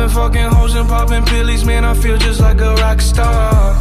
been fucking hoes and popping pillies, man, I feel just like a rock star.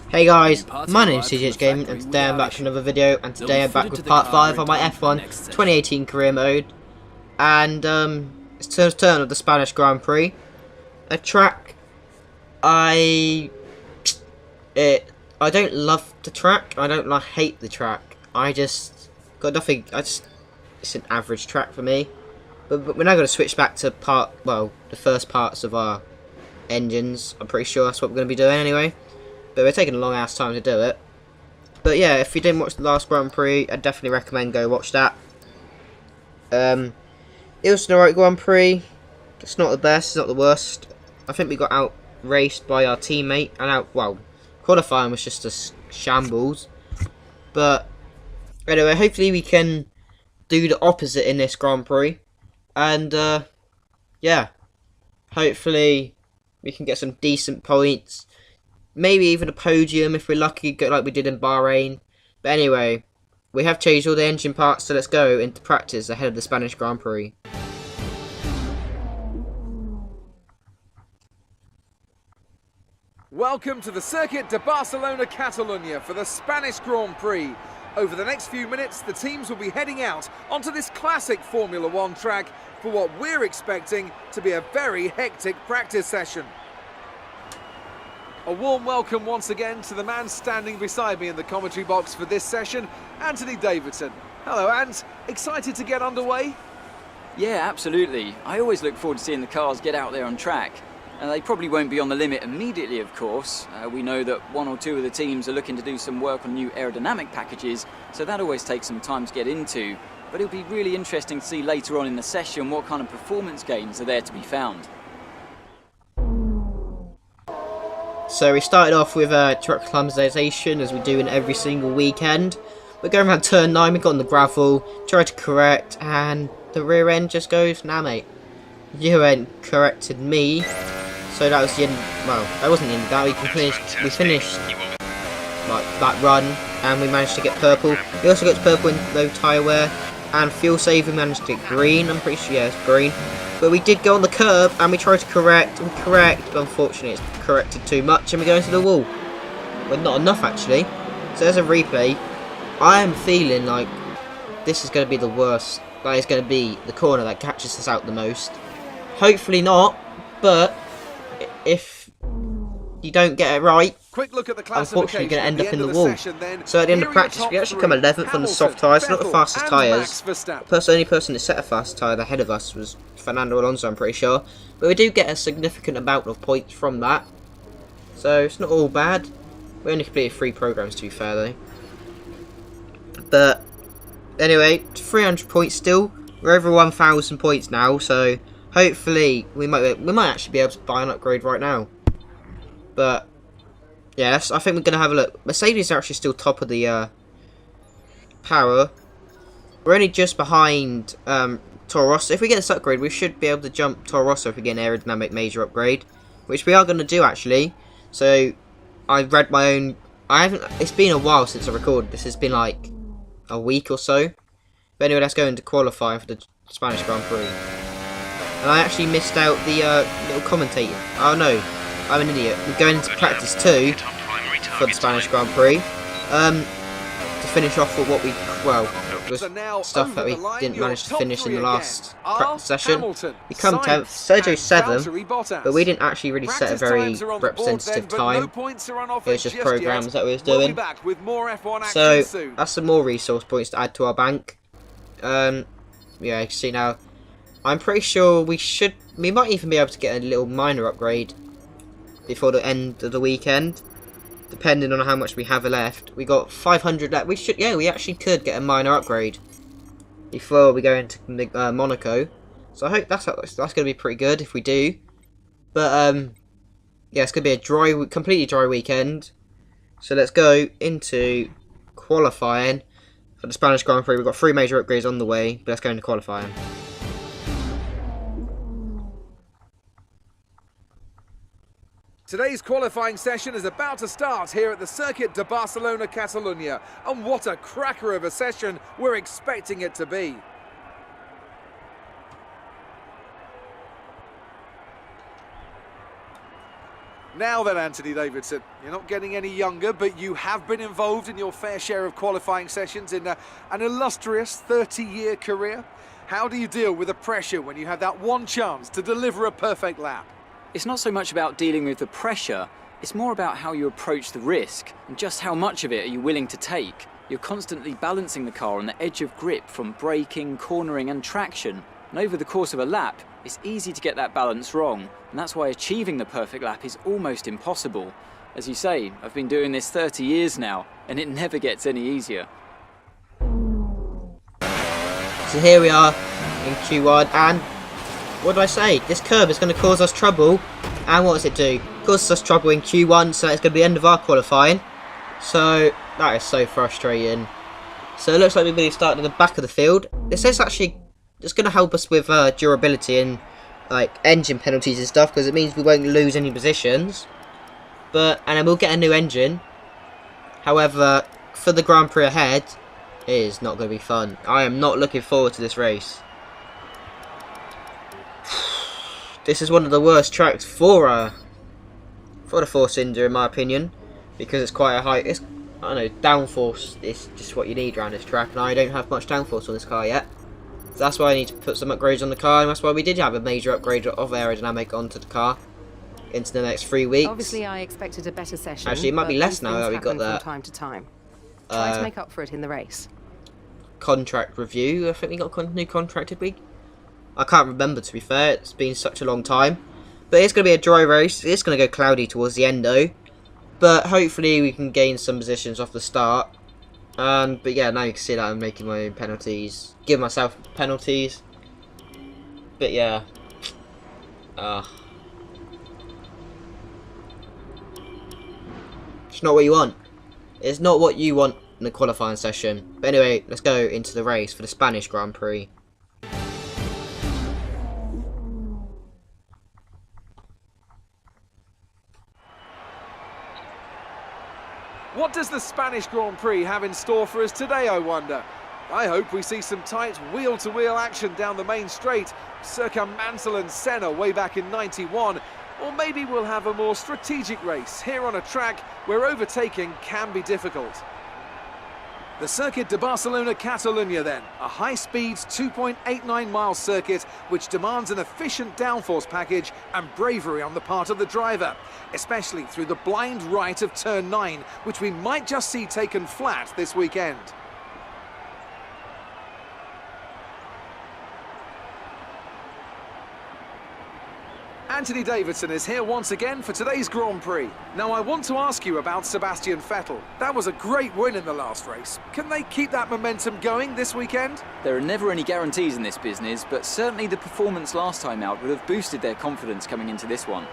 Hey guys, my name is CJH Gaming and today I'm back to another video, and today I'm back with part 5 of my F1 2018 career mode. And it's turn of the Spanish Grand Prix. A track I don't love the track, I don't hate the track. I just got nothing. It's an average track for me. But we're now going to switch back to the first parts of our engines. I'm pretty sure that's what we're going to be doing anyway. But we're taking a long ass time to do it. But yeah, if you didn't watch the last Grand Prix, I'd definitely recommend go watch that. It was an alright Grand Prix. It's not the best, it's not the worst. I think we got out raced by our teammate, and qualifying was just a shambles. But anyway, hopefully we can do the opposite in this Grand Prix. And yeah, hopefully we can get some decent points. Maybe even a podium if we're lucky, like we did in Bahrain. But anyway, we have changed all the engine parts, so let's go into practice ahead of the Spanish Grand Prix. Welcome to the Circuit de Barcelona, Catalonia for the Spanish Grand Prix. Over the next few minutes, the teams will be heading out onto this classic Formula One track for what we're expecting to be a very hectic practice session. A warm welcome once again to the man standing beside me in the commentary box for this session, Anthony Davidson. Hello, Ant. Excited to get underway? Yeah, absolutely. I always look forward to seeing the cars get out there on track. And they probably won't be on the limit immediately, of course. We know that one or two of the teams are looking to do some work on new aerodynamic packages, so that always takes some time to get into. But it'll be really interesting to see later on in the session what kind of performance gains are there to be found. So we started off with track acclimatization, as we do in every single weekend. We're going around turn 9, we got on the gravel, tried to correct, and the rear end just goes, nah mate, you ain't corrected me. So that was the end, well, that wasn't the end of that, we finished like that run, and we managed to get purple. We also got purple in low tyre wear, and fuel save we managed to get green, I'm pretty sure, yeah, it's green. But we did go on the curb, and we tried to correct, but unfortunately it's corrected too much, and we go into the wall. Well, not enough actually. So there's a replay. I am feeling like this is going to be the worst. Like, it's going to be the corner that catches us out the most. Hopefully not, but if you don't get it right, quick look at the unfortunately you're going to end up in the wall. So at the end of practice, we actually come 11th on the soft tyres, not the fastest tyres. The only person that set a fast tyre ahead of us was Fernando Alonso, I'm pretty sure. But we do get a significant amount of points from that. So it's not all bad. We only completed 3 programs, to be fair though. But anyway, 300 points still. We're over 1,000 points now, so hopefully we might actually be able to buy an upgrade right now. But yes, I think we're gonna have a look. Mercedes are actually still top of the power. We're only just behind Toro Rosso. If we get this upgrade, we should be able to jump Toro Rosso if we get an aerodynamic major upgrade, which we are going to do actually. So I read my own. It's been a while since I recorded this. It's been like a week or so. But anyway, let's go into qualifying for the Spanish Grand Prix. And I actually missed out the little commentator. Oh no, I'm an idiot. We're going into practice 2 for the Spanish Grand Prix. To finish off with what we, stuff that we didn't manage to finish in the last practice session. We come 10th, Sergio 7th, but we didn't actually really set a very representative time. It was just programs that we was doing. So that's some more resource points to add to our bank. Yeah, you can see now. I'm pretty sure we might even be able to get a little minor upgrade before the end of the weekend, depending on how much we have left. We got 500 left. We actually could get a minor upgrade before we go into Monaco. So I hope that's going to be pretty good if we do. But yeah, it's going to be a completely dry weekend. So let's go into qualifying for the Spanish Grand Prix. We've got 3 major upgrades on the way, but let's go into qualifying. Today's qualifying session is about to start here at the Circuit de Barcelona, Catalonia. And what a cracker of a session we're expecting it to be. Now then, Anthony Davidson, you're not getting any younger, but you have been involved in your fair share of qualifying sessions in an illustrious 30-year career. How do you deal with the pressure when you have that one chance to deliver a perfect lap? It's not so much about dealing with the pressure, it's more about how you approach the risk and just how much of it are you willing to take. You're constantly balancing the car on the edge of grip from braking, cornering and traction. And over the course of a lap, it's easy to get that balance wrong, and that's why achieving the perfect lap is almost impossible. As you say, I've been doing this 30 years now, and it never gets any easier. So here we are in Q1, and what do I say? This curb is going to cause us trouble, and what does it do? It causes us trouble in Q1, so it's going to be the end of our qualifying. So that is so frustrating. So it looks like we're going to start at the back of the field. This is actually it's going to help us with durability and like engine penalties and stuff, because it means we won't lose any positions. And then we'll get a new engine. However, for the Grand Prix ahead, it is not going to be fun. I am not looking forward to this race. This is one of the worst tracks for the four-cylinder in my opinion, because it's quite a high. I don't know, downforce is just what you need around this track, and I don't have much downforce on this car yet. So that's why I need to put some upgrades on the car, and that's why we did have a major upgrade of aerodynamic onto the car into the next 3 weeks. Obviously, I expected a better session. Actually, it might be less now that we got that. From time to time. Try to make up for it in the race. Contract review. I think we got a new contract, did we? I can't remember, to be fair. It's been such a long time. But it's going to be a dry race. It's going to go cloudy towards the end, though. But hopefully we can gain some positions off the start. But yeah, now you can see that I'm making my own penalties. Give myself penalties. But yeah. It's not what you want. It's not what you want in the qualifying session. But anyway, let's go into the race for the Spanish Grand Prix. What does the Spanish Grand Prix have in store for us today, I wonder? I hope we see some tight wheel-to-wheel action down the main straight, circa Mansell and Senna way back in '91. Or maybe we'll have a more strategic race here on a track where overtaking can be difficult. The Circuit de Barcelona-Catalunya then, a high-speed 2.89-mile circuit which demands an efficient downforce package and bravery on the part of the driver, especially through the blind right of turn 9, which we might just see taken flat this weekend. Anthony Davidson is here once again for today's Grand Prix. Now I want to ask you about Sebastian Vettel. That was a great win in the last race. Can they keep that momentum going this weekend? There are never any guarantees in this business, but certainly the performance last time out would have boosted their confidence coming into this one.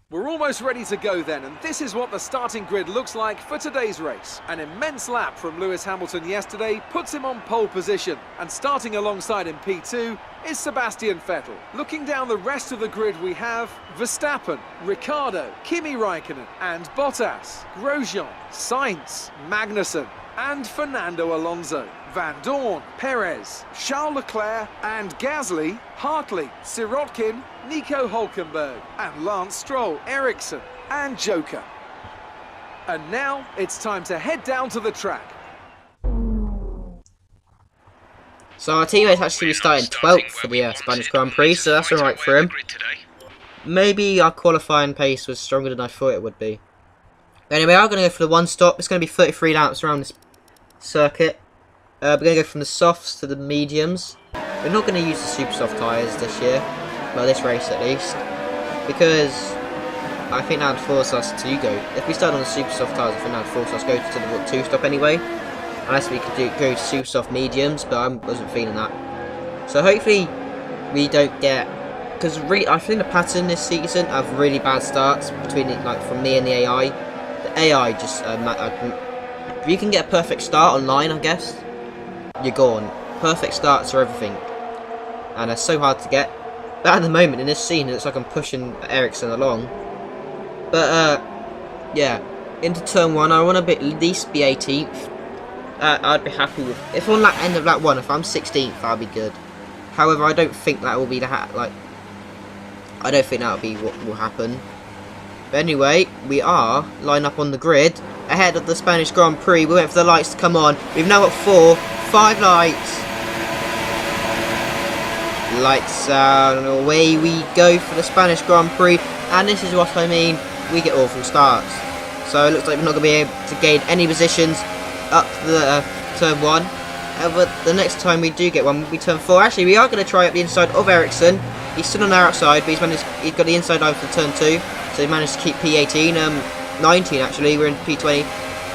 We're almost ready to go then, and this is what the starting grid looks like for today's race. An immense lap from Lewis Hamilton yesterday puts him on pole position, and starting alongside him P2 is Sebastian Vettel. Looking down the rest of the grid we have Verstappen, Ricciardo, Kimi Raikkonen and Bottas, Grosjean, Sainz, Magnussen and Fernando Alonso, Van Dorn, Perez, Charles Leclerc and Gasly, Hartley, Sirotkin, Nico Hülkenberg and Lance Stroll, Ericsson and Joker. And now it's time to head down to the track. So our teammate's actually starting 12th for the Spanish Grand Prix, so that's alright for him. Maybe our qualifying pace was stronger than I thought it would be. Anyway, I'm going to go for the one stop. It's going to be 33 laps around this circuit. We're going to go from the softs to the mediums. We're not going to use the super soft tyres this year. Well, this race at least. Because I think that would force us to go. If we start on the super soft tyres, I think that would force us to go to the two stop anyway. Unless we could go to super soft mediums, but I wasn't feeling that. So hopefully we don't get... Because I think the pattern this season have really bad starts between it, like from me and the AI. The AI just... if you can get a perfect start online, I guess, you're gone. Perfect starts are everything. And they're so hard to get. But at the moment, in this scene, it looks like I'm pushing Ericsson along. But, yeah. Into turn 1, I want to at least be 18th. I'd be happy with... If on that end of lap 1, if I'm 16th, that'll be good. However, I don't think that will be the... I don't think that'll be what will happen. But anyway, we are lined up on the grid ahead of the Spanish Grand Prix. We went for the lights to come on. We've now got 5 lights. Lights out, and away we go for the Spanish Grand Prix. And this is what I mean, we get awful starts. So it looks like we're not going to be able to gain any positions up to the turn 1. But the next time we do get one will be turn 4. Actually, we are going to try up the inside of Ericsson. He's still on our outside, but he's got the inside line for turn 2. So he managed to keep P18, 19 actually, we're in P20.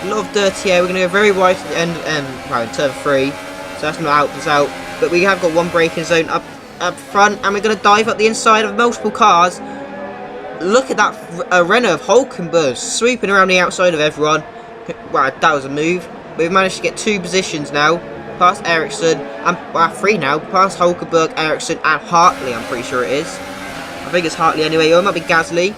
A lot of dirty air, we're going to go very wide to the end, well, in turn 3. So that's not help us out. But we have got one braking zone up front, and we're going to dive up the inside of multiple cars. Look at that Renault of Hulkenberg sweeping around the outside of everyone. Wow, that was a move. We've managed to get 2 positions now. Past Ericsson, and 3 now. Past Hulkenberg, Ericsson, and Hartley, I'm pretty sure it is. I think it's Hartley anyway, or it might be Gasly.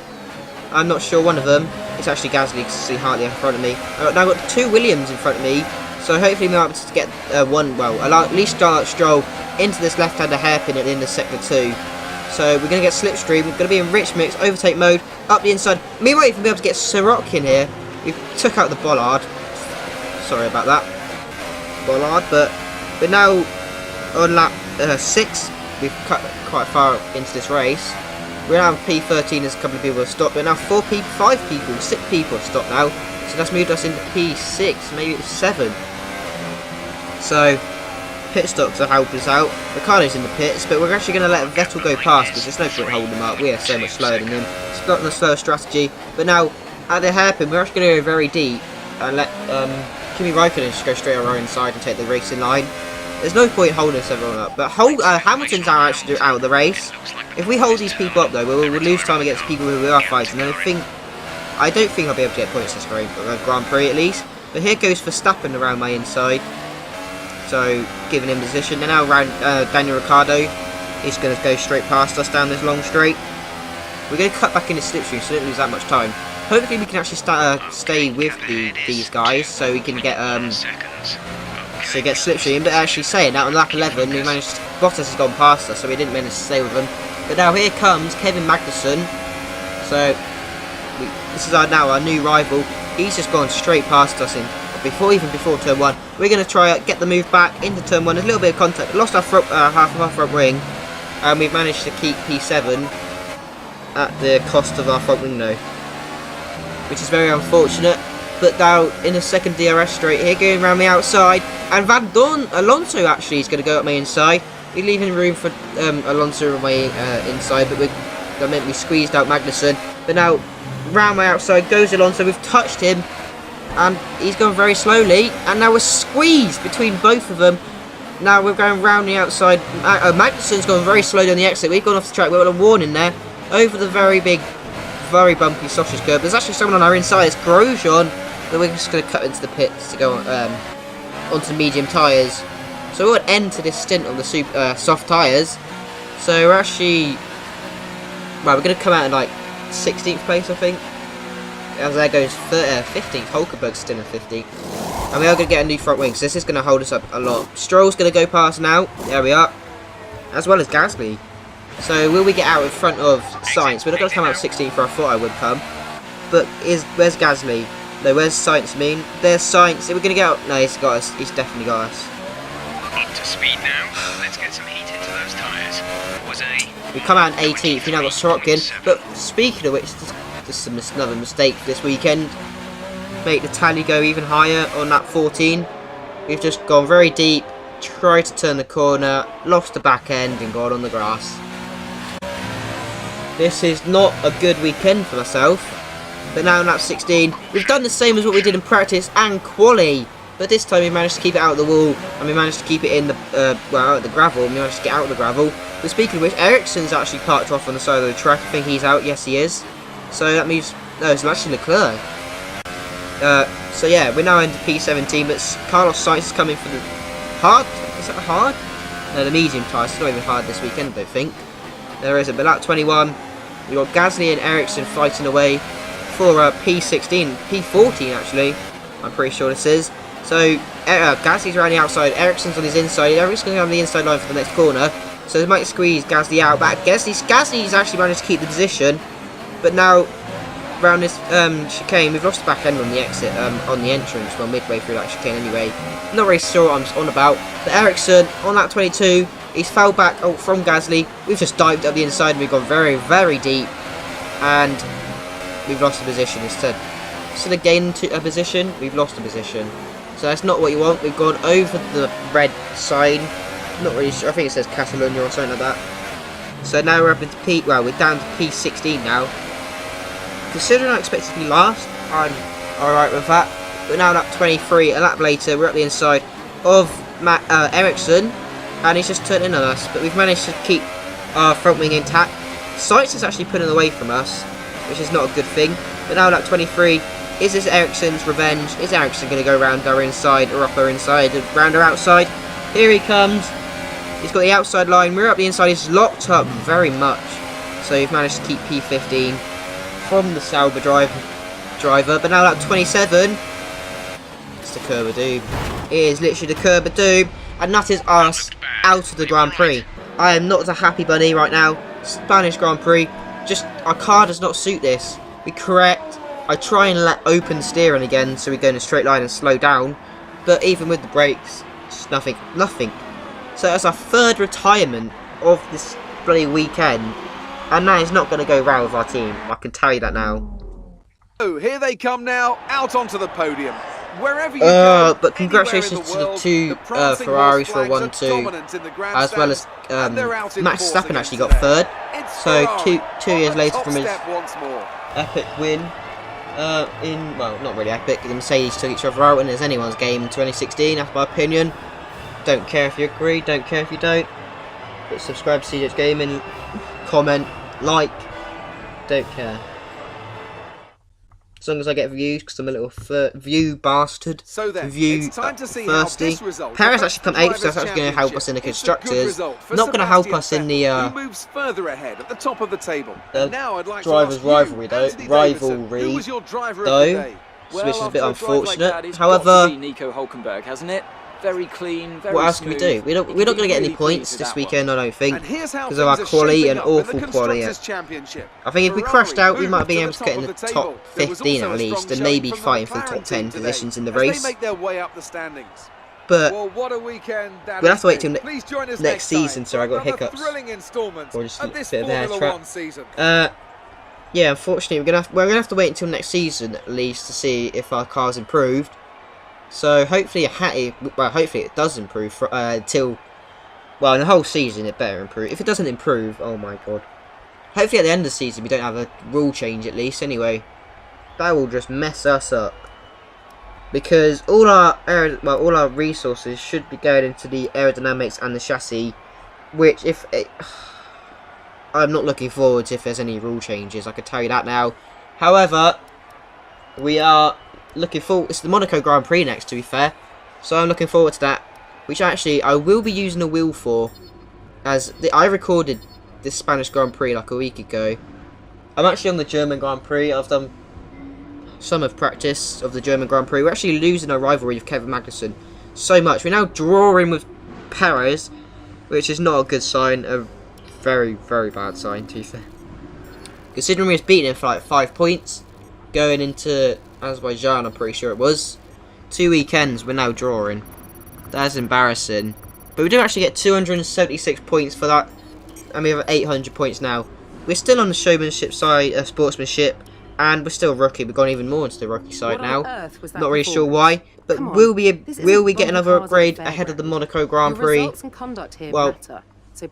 I'm not sure, one of them. It's actually Gasly, because I see Hartley in front of me. Now I've got 2 Williams in front of me, so hopefully we'll be able to get at least Stroll into this left-hander hairpin at the end of sector 2. So we're going to get slipstream, we're going to be in rich mix, overtake mode, up the inside. We might even be able to get Sirach in here. We took out the bollard. Sorry about that. Bollard, but we're now on lap 6. We've cut quite far into this race. We're now P13, there's a couple of people have stopped, but now 5 people, 6 people have stopped now. So that's moved us into P6, maybe it's 7. So pit stops are helping us out. Ricardo's in the pits, but we're actually going to let Vettel go past because there's no point holding him up. We are so much slower than him. It's not a slower strategy. But now at the hairpin, we're actually going to go very deep and let Kimi Raikkonen just go straight on our inside and take the racing line. There's no point holding us everyone up. But Hamilton's now actually out of the race. If we hold these people up though, we'll lose time against people who we are fighting. And I don't think I'll be able to get points this Grand Prix at least. But here goes Verstappen around my inside. So giving him position. And now around Daniel Ricciardo. He's going to go straight past us down this long straight. We're going to cut back into slipstream so we don't lose that much time. Hopefully we can actually stay with these guys so we can get get slipstream. But actually saying that on lap 11 we managed to, Bottas has gone past us, so we didn't manage to stay with them. But now here comes Kevin Magnussen. So this is our new rival. He's just gone straight past us even before turn 1. We're going to try get the move back into turn 1. There's a little bit of contact. Lost our front, half of our front wing, and we've managed to keep P7 at the cost of our front wing though, which is very unfortunate. But now in the second DRS straight here, going around the outside, and Alonso actually is going to go up my inside. We're leaving room for Alonso on my inside, but that meant we squeezed out Magnussen. But now round my outside goes Alonso. We've touched him, and he's going very slowly. And now we're squeezed between both of them. Now we're going round the outside. Magnussen's gone very slowly on the exit. We've gone off the track. We've got a warning there over the very bumpy sausage curb. There's actually someone on our inside. It's Grosjean. But we're just going to cut into the pits to go onto medium tyres. So we're at end to this stint on the soft tyres. So we're actually, well, we're going to come out in like 16th place, I think. As there goes 15th. Hulkenberg's still in 15th. And we are going to get a new front wing, so this is going to hold us up a lot. Stroll's going to go past now. There we are. As well as Gasly. So will we get out in front of Sainz? We're not going to come out 16th where I thought I would come. But where's Gasly? No, where's Sainz? There's Sainz. We're going to get out. No, he's got us. He's definitely got us. Up to speed now. Let's get some heat into those tyres. We come out in 18th. We now got Sorokin. But speaking of which, this is another mistake this weekend. Make the tally go even higher on that 14. We've just gone very deep, tried to turn the corner, lost the back end and gone on the grass. This is not a good weekend for myself. But now in lap 16, we've done the same as what we did in practice and quali. But this time we managed to keep it out of the wall and we managed to keep it in the the gravel. We managed to get out of the gravel. But speaking of which, Ericsson's actually parked off on the side of the track. I think he's out. Yes, he is. So that means no, it's actually Leclerc. So yeah, we're now into P17, but Carlos Sainz is coming for the hard. Is that hard? No, the medium tyres. It's not even hard this weekend, I don't think. There isn't. But lap 21, we've got Gasly and Ericsson fighting away for P16, P14 actually. I'm pretty sure this is. So Gasly's around the outside, Ericsson's on his inside. Ericsson's going to have the inside line for the next corner. So they might squeeze Gasly out. But Gasly's actually managed to keep the position. But now around this chicane. We've lost the back end on the exit, on the entrance, well, midway through that chicane anyway. Not really sure what I'm on about. But Ericsson, on lap 22, he's fell back from Gasly. We've just dived up the inside and we've gone very, very deep. And we've lost the position instead. Instead of gaining a position, we've lost a position. So that's not what you want. We've gone over the red sign. Not really sure. I think it says Catalonia or something like that. So now we're up into we're down to P16 now. Considering I expect to be last, I'm alright with that. But now lap 23, a lap later, we're at the inside of Ericsson, and he's just turning on us. But we've managed to keep our front wing intact. Sainz is actually pulling away from us, which is not a good thing. But now lap 23, is this Ericsson's revenge? Is Ericsson going to go round our inside, or up our inside, and round our outside? Here he comes. He's got the outside line. We're up the inside. He's locked up very much. So we've managed to keep P15 from the Sauber driver. But now lap 27, it's the curb of doom. It is literally the curb of doom. And that is us out of the Grand Prix. I am not a happy bunny right now. Spanish Grand Prix. Just, our car does not suit this. We correct. I try and let open steering again so we go in a straight line and slow down. But even with the brakes, it's nothing. So that's our third retirement of this bloody weekend. And that is not going to go round with our team. I can tell you that now. Oh, here they come now, out onto the podium. Wherever you go, but congratulations to the two Ferraris for 1-2, as well as Max Verstappen actually got third. So two years later from his epic win, well, not really epic. The Mercedes took each other out, and it's anyone's game in 2016. That's my opinion. Don't care if you agree, don't care if you don't. But subscribe to CJ's Gaming, comment, like, don't care. As long as I get views, because I'm a little view bastard. So then, it's time to see thirsty. How this result Paris actually come 8th, so that's actually going to help us in the constructors. Not going to help us in the moves further ahead at the top of the table. Now I'd like drivers' rivalry though. Which is a bit unfortunate. However, Nico Hulkenberg, hasn't it? Very clean, very what else can we do? We're not going to get any points this weekend, I don't think, because of our quality and awful quality. I think if we crashed out, we might be able to get in the top 15 at least, and maybe fighting for the top 10 positions in the race. But we'll have to wait till next season, so I got hiccups, or just a bit of air trap. Yeah, unfortunately, we're gonna have to wait until next season at least to see if our car's improved. So hopefully it does improve until, well, in the whole season it better improve. If it doesn't improve, oh my god. Hopefully at the end of the season we don't have a rule change at least anyway. That will just mess us up. Because all our resources should be going into the aerodynamics and the chassis, which I'm not looking forward to if there's any rule changes, I can tell you that now. However, we are looking forward. It's the Monaco Grand Prix next, to be fair, so I'm looking forward to that. Which actually I will be using a wheel for, as I recorded this Spanish Grand Prix like a week ago. I'm actually on the German Grand Prix. I've done some of practice of the German Grand Prix. We're actually losing our rivalry with Kevin Magnussen so much. We're now drawing with Perez, which is not a good sign. A very, very bad sign, to be fair. Considering we was beating him for like 5 points going into Azerbaijan, I'm pretty sure it was. 2 weekends, we're now drawing. That's embarrassing. But we do actually get 276 points for that. And we have 800 points now. We're still on the showmanship side, sportsmanship. And we're still rookie. We've gone even more into the rookie side now. Not really sure why. But will we get another upgrade ahead of the Monaco Grand Prix? Well,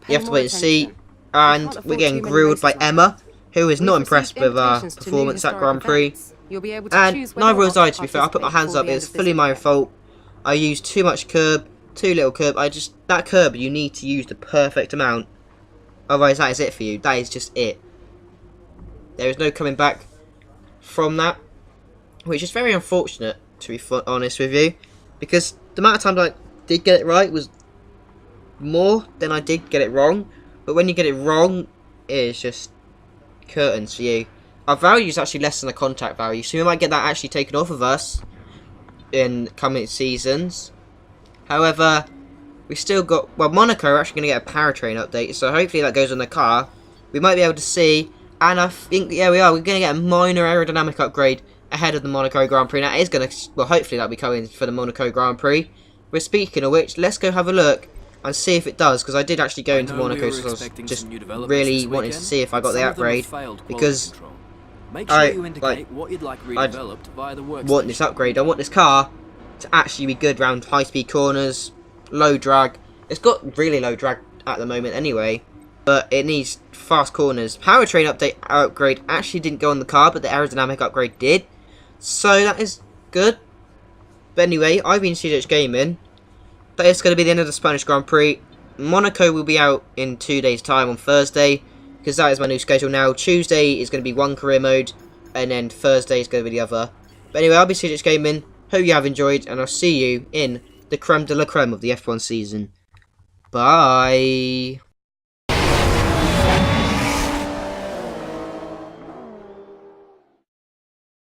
you have to wait and see. And we're getting grilled by Emma, who is not impressed with our performance at Grand Prix. And neither was I, to be fair. I put my hands up. It was fully my fault. I used too much curb, too little curb. That curb, you need to use the perfect amount. Otherwise, that is it for you. That is just it. There is no coming back from that, which is very unfortunate, to be honest with you, because the amount of times I did get it right was more than I did get it wrong. But when you get it wrong, it is just curtains for you. Our value is actually less than the contact value, so we might get that actually taken off of us in coming seasons. However, we still got, well, Monaco are actually going to get a powertrain update, so hopefully that goes on the car. We might be able to see And I think, yeah, we are. We're going to get a minor aerodynamic upgrade ahead of the Monaco Grand Prix. That is going to, well, hopefully that'll be coming for the Monaco Grand Prix. We're speaking of which, let's go have a look and see if it does, because I did actually go into Monaco, so I was just really wanting to see if I got the upgrade, because I want this upgrade. I want this car to actually be good around high-speed corners, low drag. It's got really low drag at the moment anyway, but it needs fast corners. Powertrain upgrade actually didn't go on the car, but the aerodynamic upgrade did, so that is good. But anyway, I've been CJH Gaming. That is going to be the end of the Spanish Grand Prix. Monaco will be out in 2 days' time on Thursday, because that is my new schedule now. Tuesday is going to be one career mode, and then Thursday is going to be the other. But anyway, I'll be CJH Gaming. Hope you have enjoyed, and I'll see you in the creme de la creme of the F1 season. Bye.